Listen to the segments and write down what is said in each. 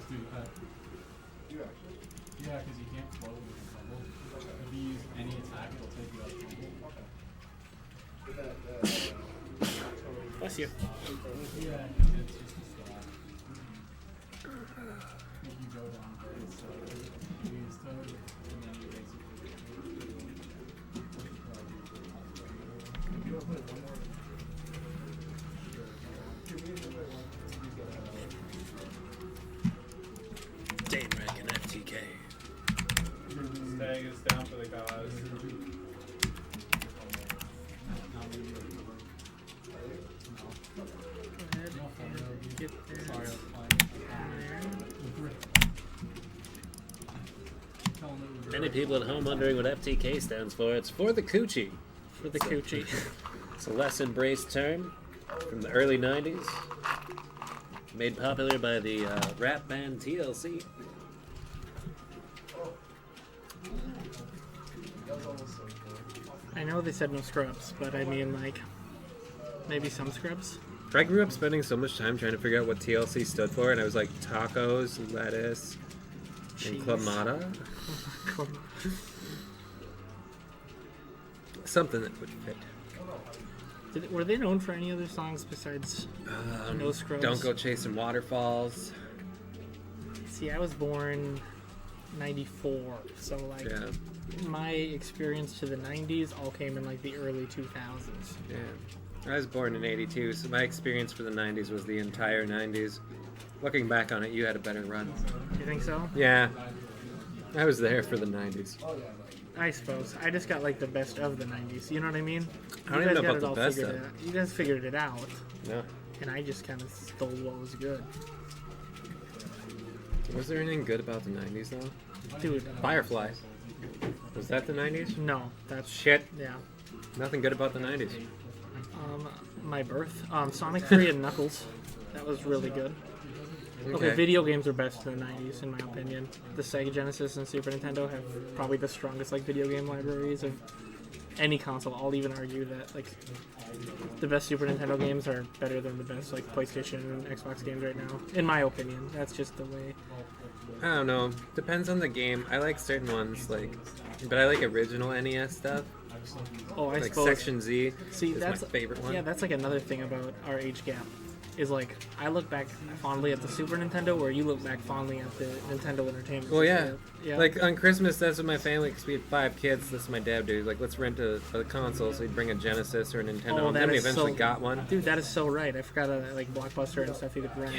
Dude, you actually? Yeah, because you can't float with a fumble. Okay. If you use any attack, it'll take you out of fumble. Okay. Bless you. Yeah, it's just a slot. If you go down very slowly, you use toad, and then you basically... You want to play one more? DaneReich and FTK. Stag is down for the cause. Get there. Sorry, I was playing. Many people at home wondering what FTK stands for. It's for the coochie. For the coochie. It's a less embraced term from the early 90s. Made popular by the rap band TLC. I know they said no scrubs, but I mean, like, maybe some scrubs? I grew up spending so much time trying to figure out what TLC stood for, and I was like tacos, lettuce, and Cheese. clamato. Something that would fit. Were they known for any other songs besides No Scrubs? Don't Go Chasing Waterfalls. See, I was born 94, so like my experience to the 90s all came in like the early 2000s. Yeah. I was born in 82, so my experience for the 90s was the entire 90s. Looking back on it, you had a better run. You think so? Yeah. I was there for the 90s. I suppose. I just got like the best of the 90s. You know what I mean? I don't even know about the best of. You guys figured it out. No. And I just kind of stole what was good. Was there anything good about the 90s, though? Dude. Firefly. Was that the 90s? No. That's... Shit. Yeah. Nothing good about the 90s. My birth. Sonic 3 and Knuckles. That was really good. Okay, video games are best in the 90s, in my opinion. The Sega Genesis and Super Nintendo have probably the strongest like video game libraries of any console. I'll even argue that like the best Super Nintendo games are better than the best like PlayStation and Xbox games right now. In my opinion, that's just the way. I don't know. Depends on the game. I like certain ones, like, but I like original NES stuff. Oh, I like suppose. Section Z. See, is that's my favorite one. Yeah, that's like another thing about our age gap. Is like I look back fondly at the Super Nintendo, where you look back fondly at the Nintendo Entertainment. Well, System. yeah. Like on Christmas, that's what my family, because we had 5 kids. That's what my dad do. Like, let's rent a console. So he'd bring a Genesis or a Nintendo. Oh, and then we eventually got one. Dude, that is so right. I forgot that like Blockbuster and stuff you could rent.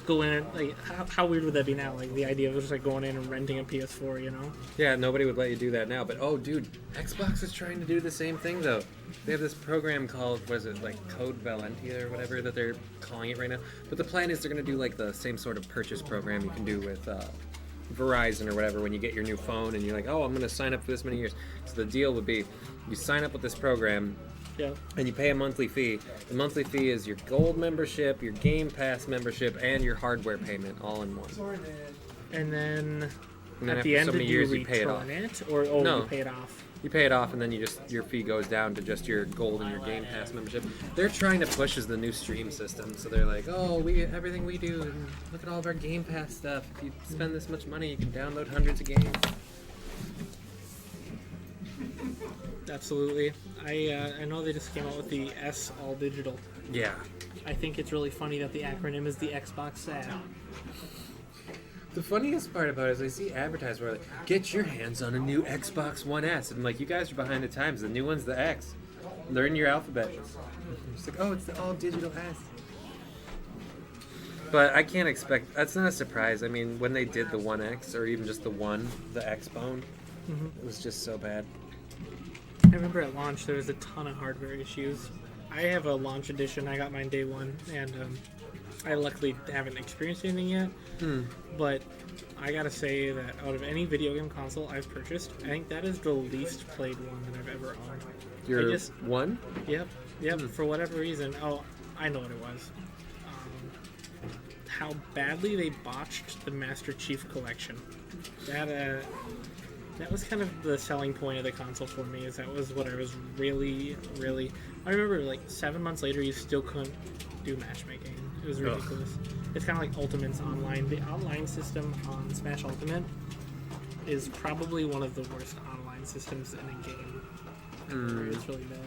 Go in and like how weird would that be now? Like the idea of just like going in and renting a PS4, you know? Yeah, nobody would let you do that now. But oh, dude, Xbox is trying to do the same thing though. They have this program called, what is it, like Code Valentia or whatever that they're calling it right now. But the plan is they're going to do like the same sort of purchase program you can do with Verizon or whatever when you get your new phone and you're like, oh, I'm going to sign up for this many years. So the deal would be you sign up with this program. Yeah. And you pay a monthly fee. The monthly fee is your gold membership, your Game Pass membership, and your hardware payment all in one. And then at after the end, so many do you years, you pay it off. return it, or No. you pay it off? You pay it off, and then your fee goes down to just your gold and your Game Pass membership. They're trying to push as the new stream system, so they're like, oh, everything we do, and look at all of our Game Pass stuff. If you spend this much money, you can download hundreds of games. Absolutely. I know they just came out with the S All Digital. Yeah. I think it's really funny that the acronym is the Xbox SAD. The funniest part about it is I see advertised where like, get your hands on a new Xbox One S. And I'm like, you guys are behind the times. The new one's the X. Learn your alphabet. It's like, oh, it's the all digital S. But I can't expect, that's not a surprise. I mean, when they did the One X, or even just the X Bone, it was just so bad. I remember at launch there was a ton of hardware issues. I have a launch edition. I got mine day one, and I luckily haven't experienced anything yet. But I gotta say that out of any video game console I've purchased, I think that is the least played one that I've ever owned. Your one? Yep. For whatever reason. Oh, I know what it was. How badly they botched the Master Chief Collection. That was kind of the selling point of the console for me, is that was what I was really... I remember like 7 months later you still couldn't do matchmaking. It was ridiculous. It's kind of like Ultimate's online. The online system on Smash Ultimate is probably one of the worst online systems in a game. It's really bad.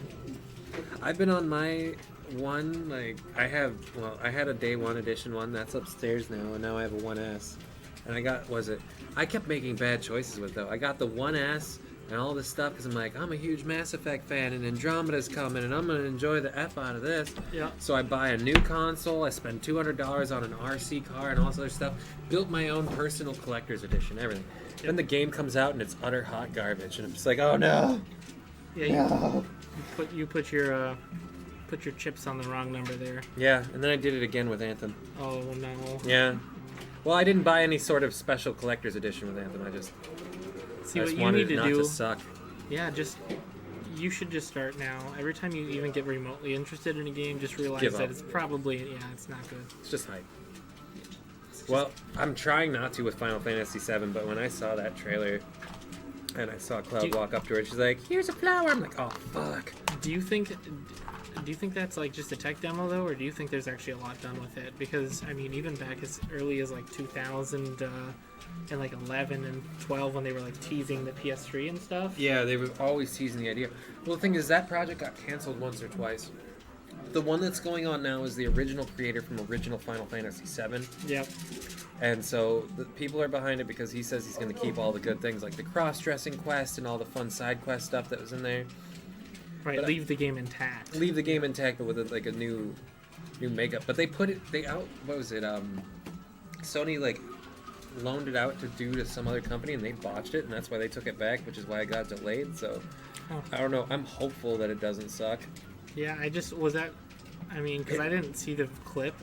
I've been on my one, like, I had a day one edition one that's upstairs now, and now I have a 1S. And I kept making bad choices with it, though. I got the 1S and all this stuff because I'm like, I'm a huge Mass Effect fan, and Andromeda's coming, and I'm going to enjoy the F out of this. Yeah. So I buy a new console, I spend $200 on an RC car and all this other stuff, built my own personal collector's edition, everything. Yep. Then the game comes out and it's utter hot garbage, and I'm just like, oh no! Yeah, you put your chips on the wrong number there. Yeah, and then I did it again with Anthem. Oh no. Yeah. Well, I didn't buy any sort of special collector's edition with Anthem. I just What you wanted need it to not do. to suck. Yeah, you should just start now. Every time you even get remotely interested in a game, just realize Give that up. it's probably it's not good. It's just hype. Well, I'm trying not to with Final Fantasy VII, but when I saw that trailer and I saw Cloud walk up to her and she's like, "Here's a flower," I'm like, "Oh fuck." Do you think that's like just a tech demo though, or do you think there's actually a lot done with it? Because I mean, even back as early as like 2000 and like 11 and 12, when they were like teasing the PS3 and stuff. Yeah, they were always teasing the idea. Well, the thing is, that project got canceled once or twice. The one that's going on now is the original creator from original Final Fantasy VII. Yep. And so the people are behind it because he says he's going to keep all the good things, like the cross-dressing quest and all the fun side quest stuff that was in there. Right, But leave the game intact. Leave the game intact, but with like a new makeup. But what was it? Sony like loaned it out to do to some other company, and they botched it, and that's why they took it back, which is why it got delayed. So I don't know. I'm hopeful that it doesn't suck. Yeah, I mean, because I didn't see the clip.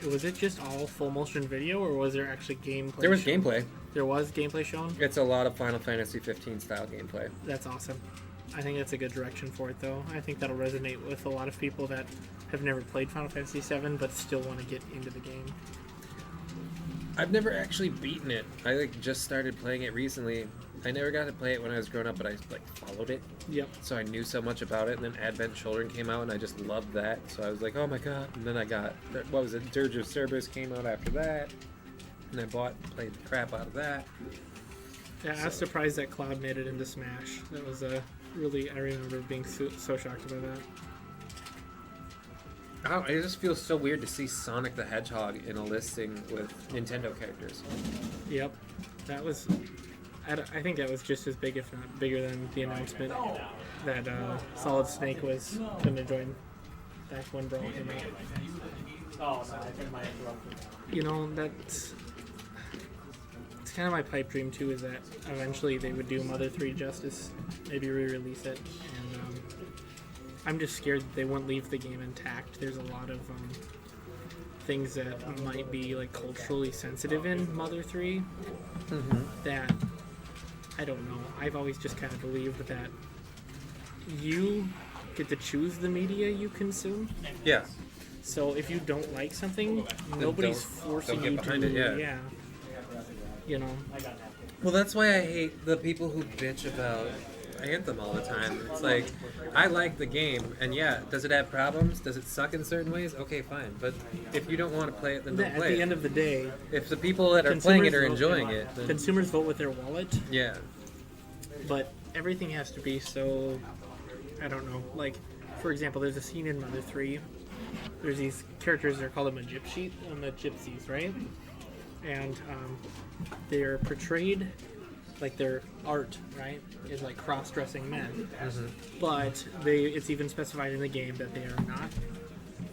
Was it just all full motion video, or was there actually gameplay? There was shown? gameplay. There was gameplay shown? It's a lot of Final Fantasy 15 style gameplay. That's awesome. I think that's a good direction for it, though. I think that'll resonate with a lot of people that have never played Final Fantasy VII but still want to get into the game. I've never actually beaten it. I just started playing it recently. I never got to play it when I was growing up, but I followed it. Yep. So I knew so much about it, and then Advent Children came out, and I just loved that. So I was like, oh my god. And then I got, Dirge of Cerberus came out after that. And I played the crap out of that. Yeah, I was surprised that Cloud made it into Smash. That was I remember being so shocked by that. It just feels so weird to see Sonic the Hedgehog in a listing with Nintendo characters. Yep. That was... I think that was just as big, if not bigger, than the announcement that Solid Snake was going to join back when Brawl came out. Oh, no, I think my that's kind of my pipe dream, too, is that eventually they would do Mother 3 justice, maybe re-release it, and I'm just scared that they won't leave the game intact. There's a lot of things that might be like culturally sensitive in Mother 3 that... I don't know. I've always just kind of believed that you get to choose the media you consume. Yeah. So if you don't like something, nobody's forcing don't get you behind to. it, yeah. You know. Well, that's why I hate the people who bitch about Anthem all the time. It's like, I like the game, and yeah, does it have problems? Does it suck in certain ways? Okay, fine. But if you don't want to play it, then don't play it. At the end of the day, if the people that are playing it are enjoying it, then... Consumers vote with their wallet. Yeah. But everything has to be so... I don't know. Like, for example, there's a scene in Mother 3. There's these characters, they're called the Gypsies, right? And they're portrayed... like their art, right, is like cross-dressing men, but it's even specified in the game that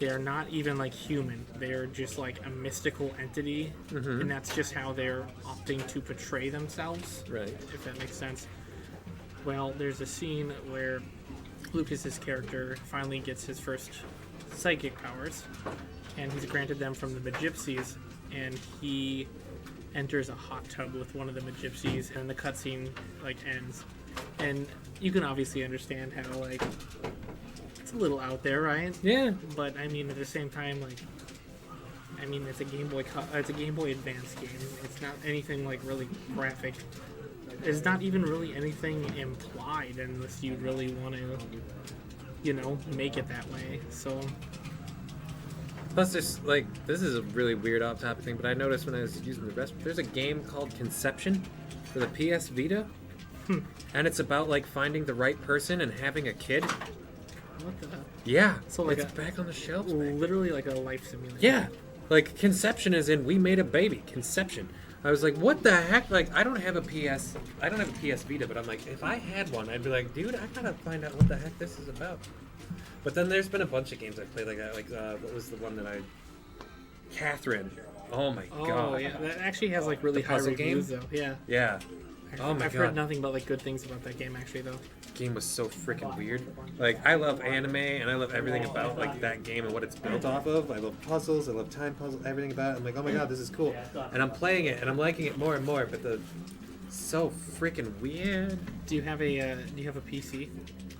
they are not even like human. They are just like a mystical entity, and that's just how they're opting to portray themselves. Right. If that makes sense. Well, there's a scene where Lucas's character finally gets his first psychic powers, and he's granted them from the Gypsies, and he enters a hot tub with one of the Gypsies, and the cutscene ends. And you can obviously understand how it's a little out there, right? Yeah. But I mean, at the same time, it's a Game Boy Advance game. It's not anything really graphic. There's not even really anything implied unless you really want to, make it that way. So Plus, there's like this is a really weird off-topic thing, but I noticed when I was using the restroom, there's a game called Conception for the PS Vita, and it's about like finding the right person and having a kid. What the hell? Yeah, So, like it's a- back on the shelves. back. Literally like a life simulator. Yeah, like Conception is in we made a baby. Conception. I was like, what the heck? Like, I don't have a PS Vita, but I'm like, if I had one, I'd be like, dude, I gotta find out what the heck this is about. But then there's been a bunch of games I've played like that. Like, what was the one that Catherine. Oh my Oh god. yeah, that actually has like really The high puzzle reviews though. Yeah. Yeah. Oh my I've god. heard nothing but like good things about that game actually though. Game was so freaking weird. Like, I love anime and I love everything about like that game and what it's built off of. I love puzzles, I love time puzzles, everything about it. I'm like, oh my god, this is cool. And I'm playing it and I'm liking it more and more, but the so freaking weird. Do you have a PC?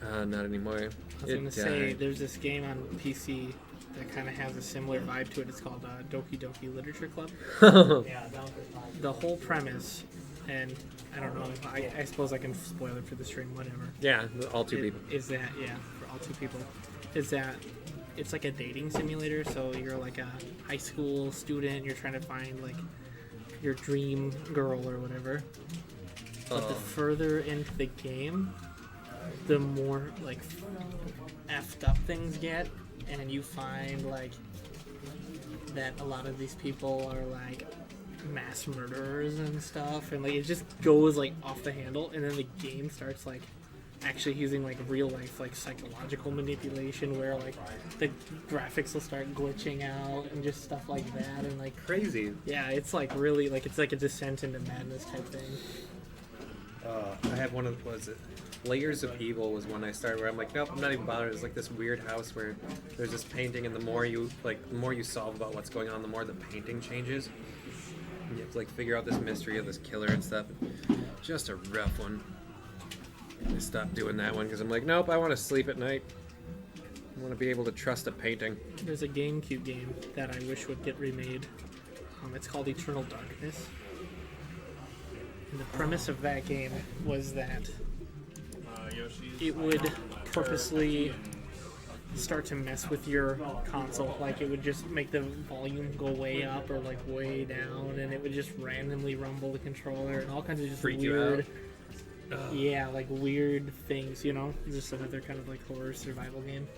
Not anymore. I was gonna say there's this game on PC that kind of has a similar vibe to it. It's called Doki Doki Literature Club. The whole premise, and I don't know, I suppose I can spoil it for the stream, whatever. Yeah, all two people. Is that, yeah, for all two people, is that it's like a dating simulator. So you're like a high school student, you're trying to find like your dream girl or whatever. But the further into the game, the more like effed up things get, and you find like that a lot of these people are like mass murderers and stuff, and like it just goes like off the handle, and then the game starts like actually using like real life like psychological manipulation where like the graphics will start glitching out and just stuff like that, and like Crazy. yeah, it's like really like it's like a descent into madness type thing. I have one of, was it Layers of Evil was one I started where I'm like, nope, I'm not even bothered. It's like this weird house where there's this painting, and the more you solve about what's going on, the more the painting changes. And you have to like figure out this mystery of this killer and stuff. Just a rough one. I stopped doing that one because I'm like, nope, I want to sleep at night. I want to be able to trust a painting. There's a GameCube game that I wish would get remade. It's called Eternal Darkness. And the premise of that game was that it would purposely start to mess with your console. Like, it would just make the volume go way up or like way down, and it would just randomly rumble the controller and all kinds of just Freak you weird, out. yeah, like weird things, you know? Just another kind of like horror survival game.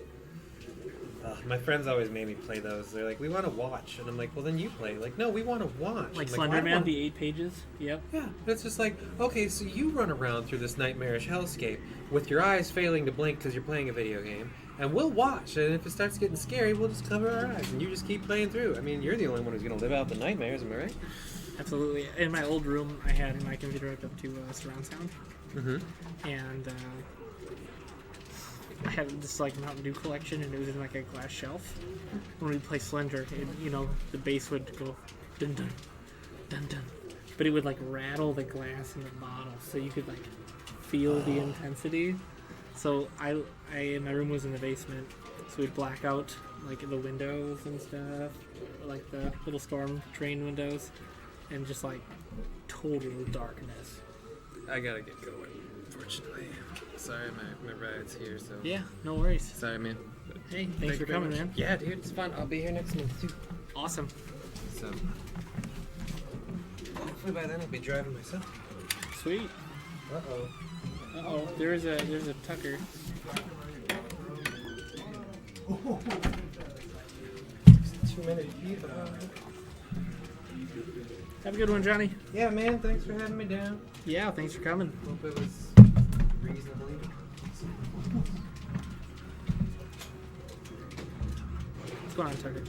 My friends always made me play those. They're like, we want to watch. And I'm like, well, then you play. Like, no, we want to watch. Like I'm Slender I Man, want- the 8 pages. Yep. Yeah, it's just like, okay, so you run around through this nightmarish hellscape with your eyes failing to blink because you're playing a video game, and we'll watch, and if it starts getting scary, we'll just cover our eyes, and you just keep playing through. I mean, you're the only one who's going to live out the nightmares, am I right? Absolutely. In my old room, I had my computer hooked up to surround sound, Mm-hmm. and I had this like Mountain Dew collection, and it was in like a glass shelf. When we play Slender, you know, the bass would go dun dun dun dun, but it would like rattle the glass in the bottle, so you could like feel the intensity. So I my room was in the basement, so we'd black out like the windows and stuff, like the little storm drain windows, and just like total darkness. I gotta get going, unfortunately. Sorry, my ride's here, so... Yeah, no worries. Sorry, man. But Hey, thanks thank for you very coming, much. man. Yeah, dude, it's fun. I'll be here next month, too. Awesome. So... hopefully by then I'll be driving myself. Sweet. Uh-oh. Uh-oh, there's a Tucker. Too many people. Have a good one, Johnny. Yeah, man, thanks for having me down. Yeah, thanks for coming. Hope it was reasonably. What's going on, Tucker?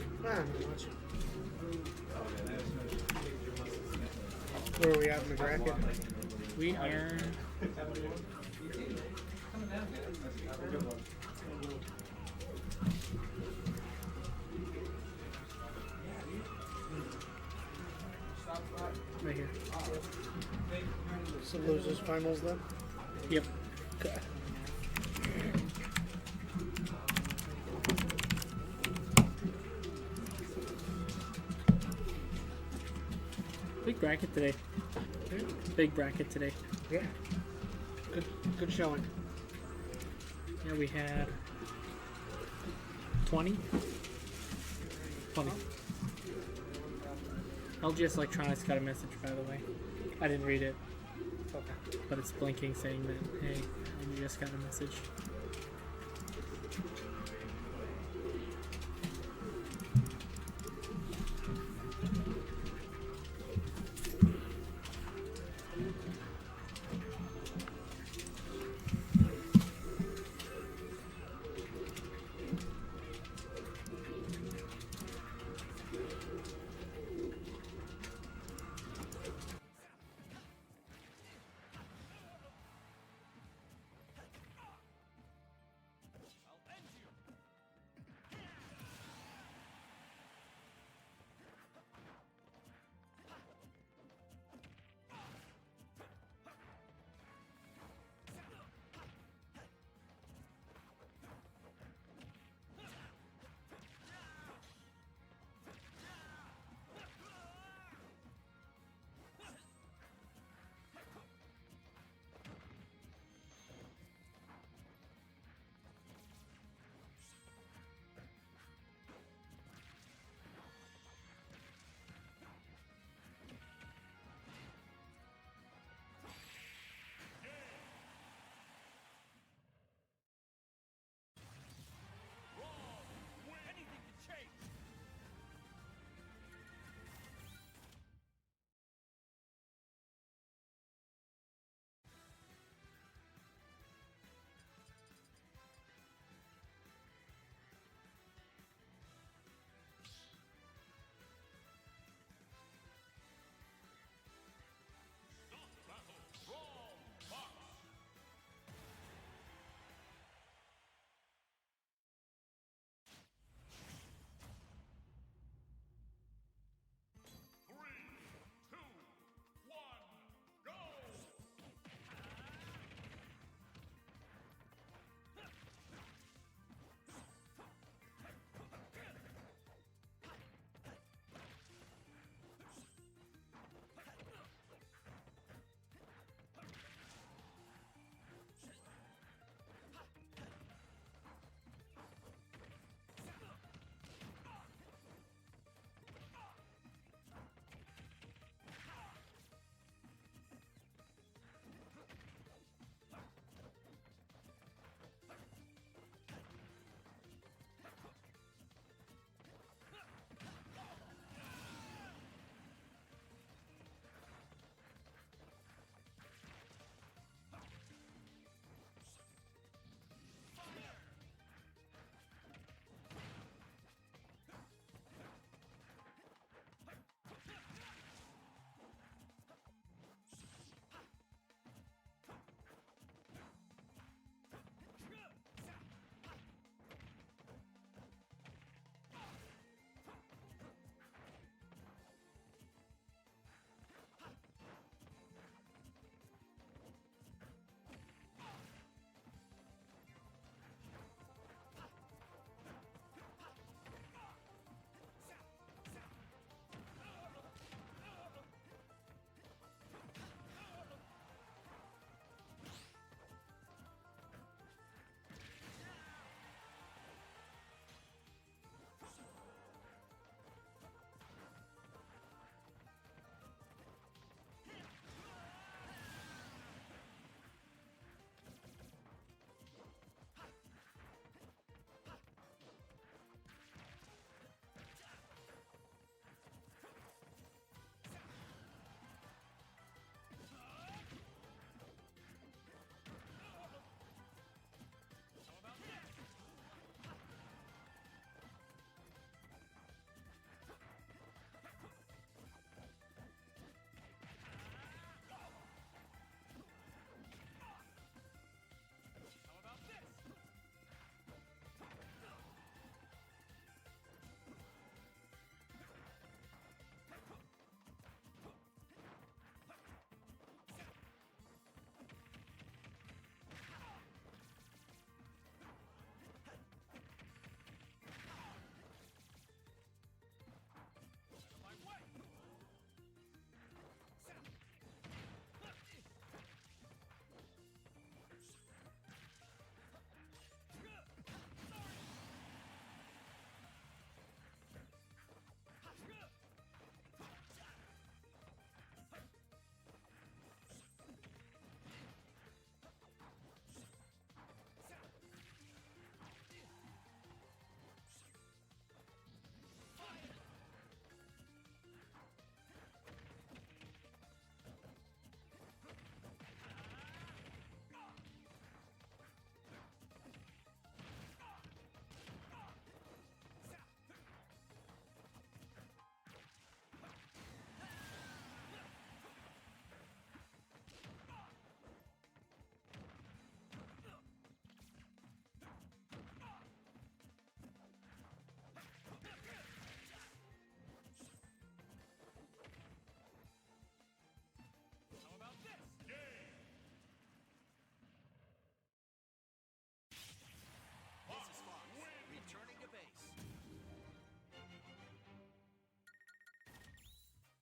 Where are we at in the bracket? We are... right here. So losers finals then? Yep. Big bracket today. Big bracket today. Yeah. Good showing. Yeah, we had 20. Funny. LGS Electronics got a message, by the way. I didn't read it, Okay. but it's blinking saying that, hey, LGS got a message.